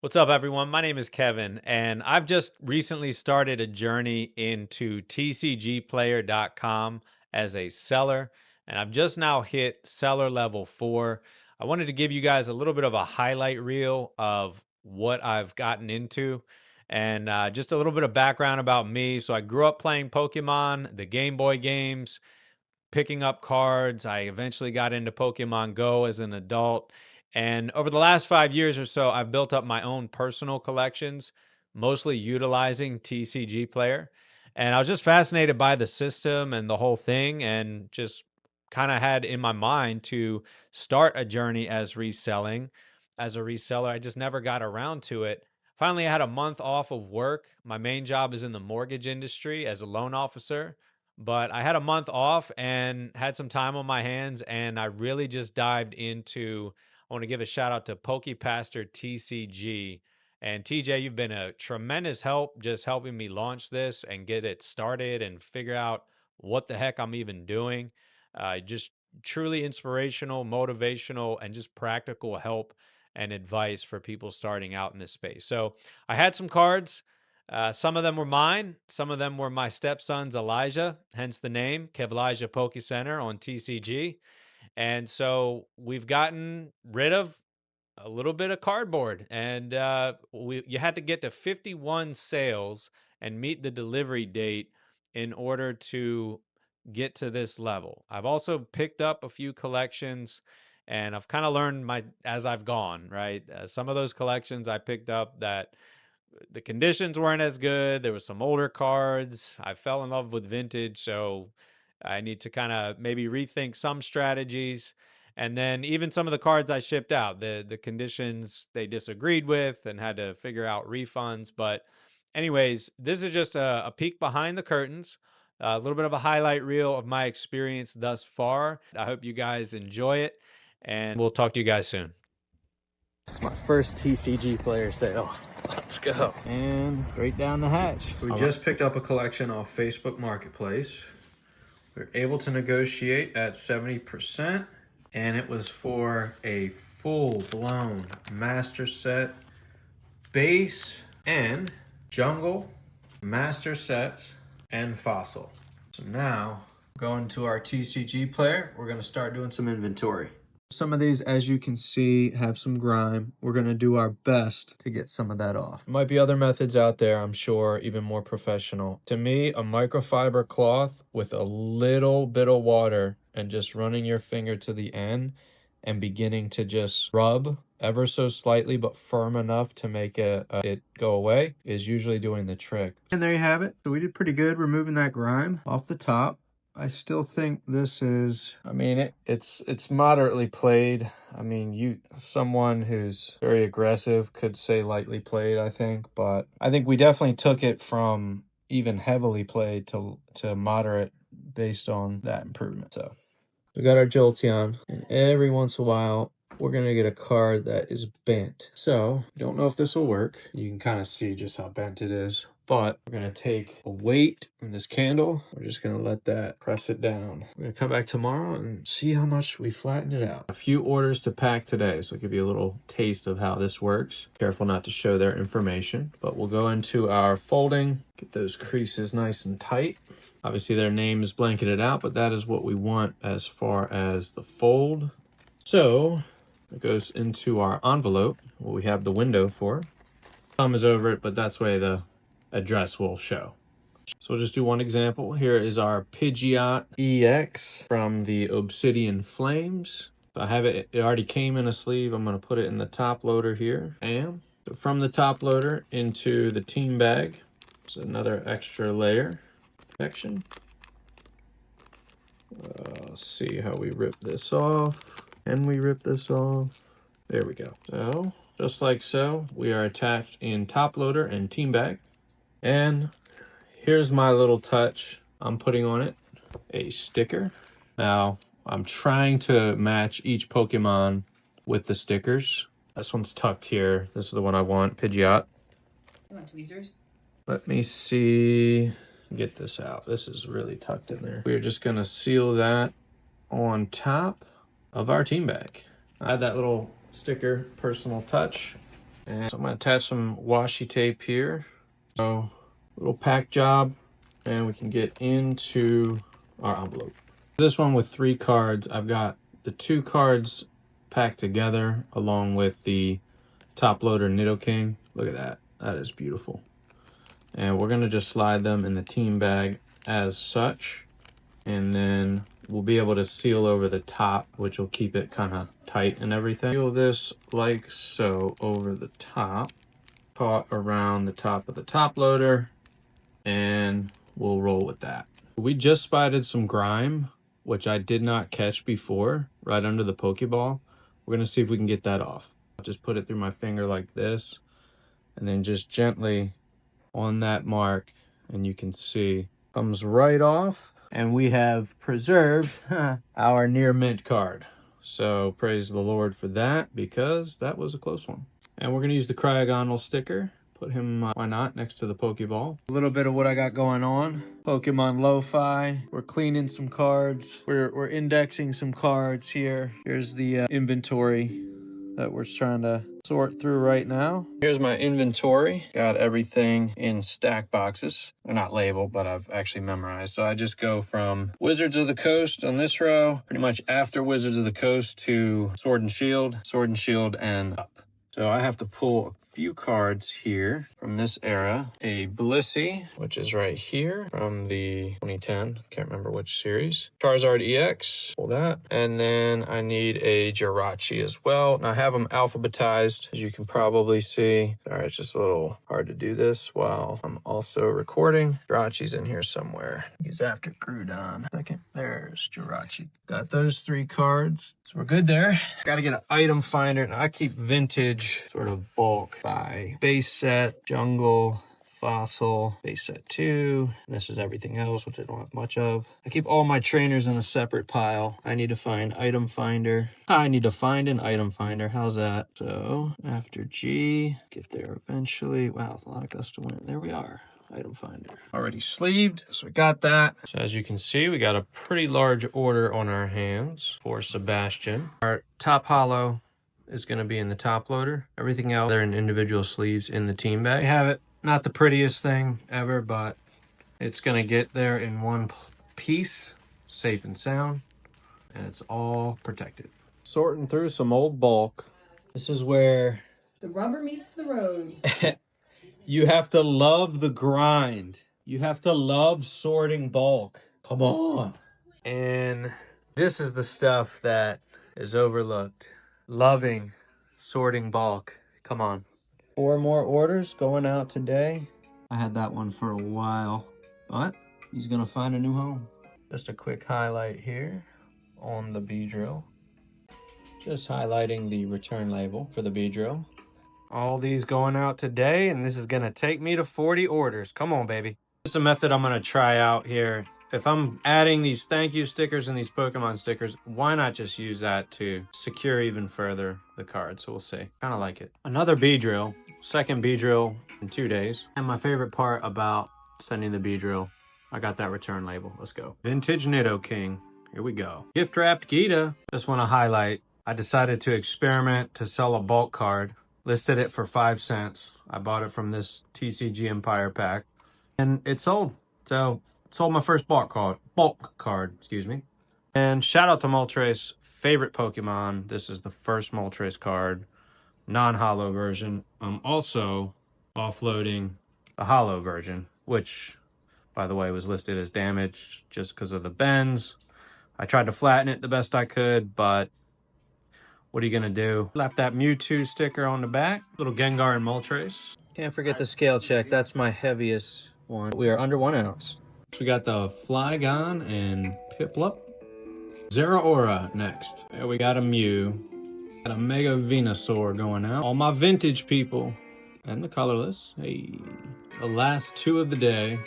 What's up, everyone? My name is Kevin, and I've just recently started a journey into TCGPlayer.com as a seller, and I've just now hit seller level 4. I wanted to give you guys a little bit of a highlight reel of what I've gotten into and just a little bit of background about me. So, I grew up playing Pokemon, the Game Boy games, picking up cards. I eventually got into Pokemon Go as an adult. And over the last 5 years or so, I've built up my own personal collections, mostly utilizing TCG Player. And I was just fascinated by the system and the whole thing, and just kind of had in my mind to start a journey as reselling. As a reseller, I just never got around to it. Finally, I had a month off of work. My main job is in the mortgage industry as a loan officer, but I had a month off and had some time on my hands, and I really just dived into. I want to give a shout out to PokePaster TCG. And TJ, you've been a tremendous help just helping me launch this and get it started and figure out what the heck I'm even doing. Just truly inspirational, motivational, and just practical help and advice for people starting out in this space. So I had some cards. Some of them were mine. Some of them were my stepson's Elijah, hence the name Kevlijah Poke Center on TCG. And so we've gotten rid of a little bit of cardboard, and you had to get to 51 sales and meet the delivery date in order to get to this level. I've also picked up a few collections, and I've kind of learned my as I've gone, right? Some of those collections I picked up that the conditions weren't as good. There was some older cards. I fell in love with vintage, so I need to kind of maybe rethink some strategies. And then even some of the cards I shipped out, the conditions they disagreed with and had to figure out refunds. But anyways, this is just a peek behind the curtains, a little bit of a highlight reel of my experience thus far. I hope you guys enjoy it, and we'll talk to you guys soon. It's my first TCG player sale. Let's go. And right down the hatch. We just picked up a collection off Facebook Marketplace. We were able to negotiate at 70%, and it was for a full-blown master set, base and jungle, master sets, and fossil. So now, going to our TCG player, we're going to start doing some inventory. Some of these, as you can see, have some grime. We're going to do our best to get some of that off. There might be other methods out there, I'm sure, even more professional. To me, a microfiber cloth with a little bit of water and just running your finger to the end and beginning to just rub ever so slightly but firm enough to make it go away is usually doing the trick. And there you have it. So we did pretty good removing that grime off the top. I still think this is, I mean, it's moderately played. I mean, someone who's very aggressive could say lightly played, I think, but I think we definitely took it from even heavily played to moderate based on that improvement. So we got our Jolteon, and every once in a while we're gonna get a card that is bent. So don't know if this will work. You can kind of see just how bent it is. But we're going to take a weight in this candle. We're just going to let that press it down. We're going to come back tomorrow and see how much we flattened it out. A few orders to pack today, so I'll give you a little taste of how this works. Careful not to show their information. But we'll go into our folding, get those creases nice and tight. Obviously their name is blanketed out, but that is what we want as far as the fold. So it goes into our envelope, what we have the window for. Thumb is over it, but that's the way the address will show. So we'll just do one example. Here is our Pidgeot EX from the Obsidian Flames. So I have it already came in a sleeve. I'm going to put it in the top loader here. And so from the top loader into the team bag. It's another extra layer protection. Let's see how we rip this off. Can we rip this off? There we go. So just like so, we are attached in top loader and team bag. And here's my little touch. I'm putting on it a sticker. Now, I'm trying to match each Pokemon with the stickers. This one's tucked here. This is the one I want, Pidgeot. You want tweezers? Let me see. Get this out. This is really tucked in there. We're just going to seal that on top of our team bag. I had that little sticker, personal touch. And so I'm gonna attach some washi tape here. So little pack job, and we can get into our envelope. This one with 3 cards. I've got the 2 cards packed together along with the top loader Nidoking. Look at that. That is beautiful. And we're gonna just slide them in the team bag as such. And then we'll be able to seal over the top, which will keep it kind of tight and everything. Seal this like so over the top, caught around the top of the top loader, and we'll roll with that. We just spotted some grime, which I did not catch before, right under the Pokeball. We're gonna see if we can get that off. I'll just put it through my finger like this, and then just gently on that mark, and you can see comes right off. And we have preserved our near mint card. So praise the Lord for that, because that was a close one. And we're gonna use the Cryogonal sticker. Put him, why not, next to the Pokeball. A little bit of what I got going on. Pokemon Lo-Fi. We're cleaning some cards. We're indexing some cards here. Here's the inventory that we're trying to sort through right now. Here's my inventory. Got everything in stack boxes. They're not labeled, but I've actually memorized. So I just go from Wizards of the Coast on this row, pretty much after Wizards of the Coast to Sword and Shield, and up. So I have to pull a few cards here from this era. A Blissey, which is right here from the 2010, can't remember which series. Charizard EX, pull that. And then I need a Jirachi as well. And I have them alphabetized, as you can probably see. Sorry, it's just a little hard to do this while I'm also recording. Jirachi's in here somewhere. He's after Groudon. Second, there's Jirachi. Got those 3 cards. So we're good there. Got to get an item finder, and I keep vintage sort of bulk by base set, jungle, fossil, base set 2. And this is everything else, which I don't have much of. I keep all my trainers in a separate pile. I need to find item finder. I need to find an item finder. How's that? So after G, get there eventually. Wow, a lot of gust of wind. There we are. Item finder already sleeved, so we got that. So as you can see, we got a pretty large order on our hands for Sebastian. Our top hollow is going to be in the top loader. Everything else, they're in individual sleeves in the team bag. We have it. Not the prettiest thing ever, but it's going to get there in one piece, safe and sound, and it's all protected. Sorting through some old bulk. This is where The rubber meets the road. you have to love the grind. You have to love sorting bulk. Come on. And this is the stuff that is overlooked. Loving sorting bulk. Come on. 4 more orders going out today. I had that one for a while, but he's gonna find a new home. Just a quick highlight here on the Beedrill. Just highlighting the return label for the Beedrill. All these going out today, and this is gonna take me to 40 orders. Come on, baby. It's a method I'm gonna try out here. If I'm adding these thank you stickers and these Pokemon stickers, why not just use that to secure even further the card? So we'll see. Kind of like it. Another Beedrill. Second Beedrill in 2 days. And my favorite part about sending the Beedrill, I got that return label. Let's go. Vintage Nidoking. Here we go. Gift wrapped Gita. Just want to highlight, I decided to experiment to sell a bulk card. Listed it for 5 cents. I bought it from this TCG Empire pack, and it sold. So sold my first bulk card, excuse me. And shout out to Moltres, favorite Pokemon. This is the first Moltres card, non-hollow version. I'm also offloading the hollow version, which, by the way, was listed as damaged just because of the bends. I tried to flatten it the best I could, but what are you gonna do? Slap that Mewtwo sticker on the back. Little Gengar and Moltres. Can't forget the scale check. That's my heaviest one. We are under 1 ounce. So we got the Flygon and Piplup. Zeraora next. There we got a Mew. Got a Mega Venusaur going out. All my vintage people. And the colorless. Hey. The last 2 of the day.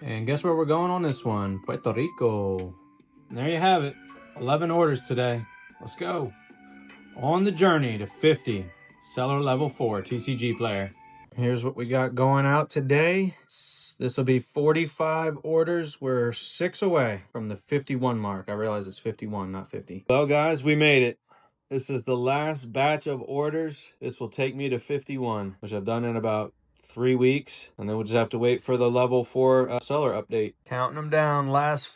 And guess where we're going on this one? Puerto Rico. And there you have it. 11 orders today. Let's go. On the journey to 50, seller level 4, TCGPlayer. Here's what we got going out today. This will be 45 orders. We're 6 away from the 51 mark. I realize it's 51, not 50. Well, guys, we made it. This is the last batch of orders. This will take me to 51, which I've done in about 3 weeks, and then we'll just have to wait for the level 4 seller update. Counting them down, last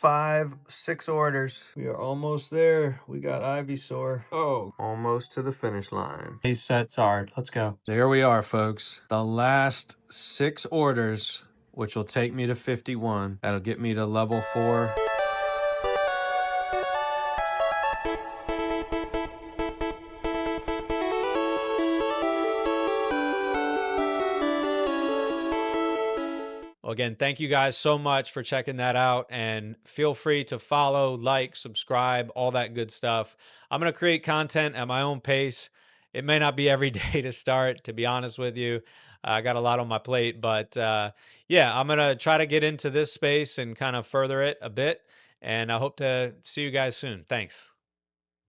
6 orders. We are almost there. We got Ivysaur. Oh, almost to the finish line. These sets hard. Let's go. There we are, folks. The last 6 orders, which will take me to 51. That'll get me to level 4. Well, again, thank you guys so much for checking that out, and feel free to follow, like, subscribe, all that good stuff. I'm going to create content at my own pace. It may not be every day to start, to be honest with you. I got a lot on my plate, but yeah, I'm going to try to get into this space and kind of further it a bit. And I hope to see you guys soon. Thanks.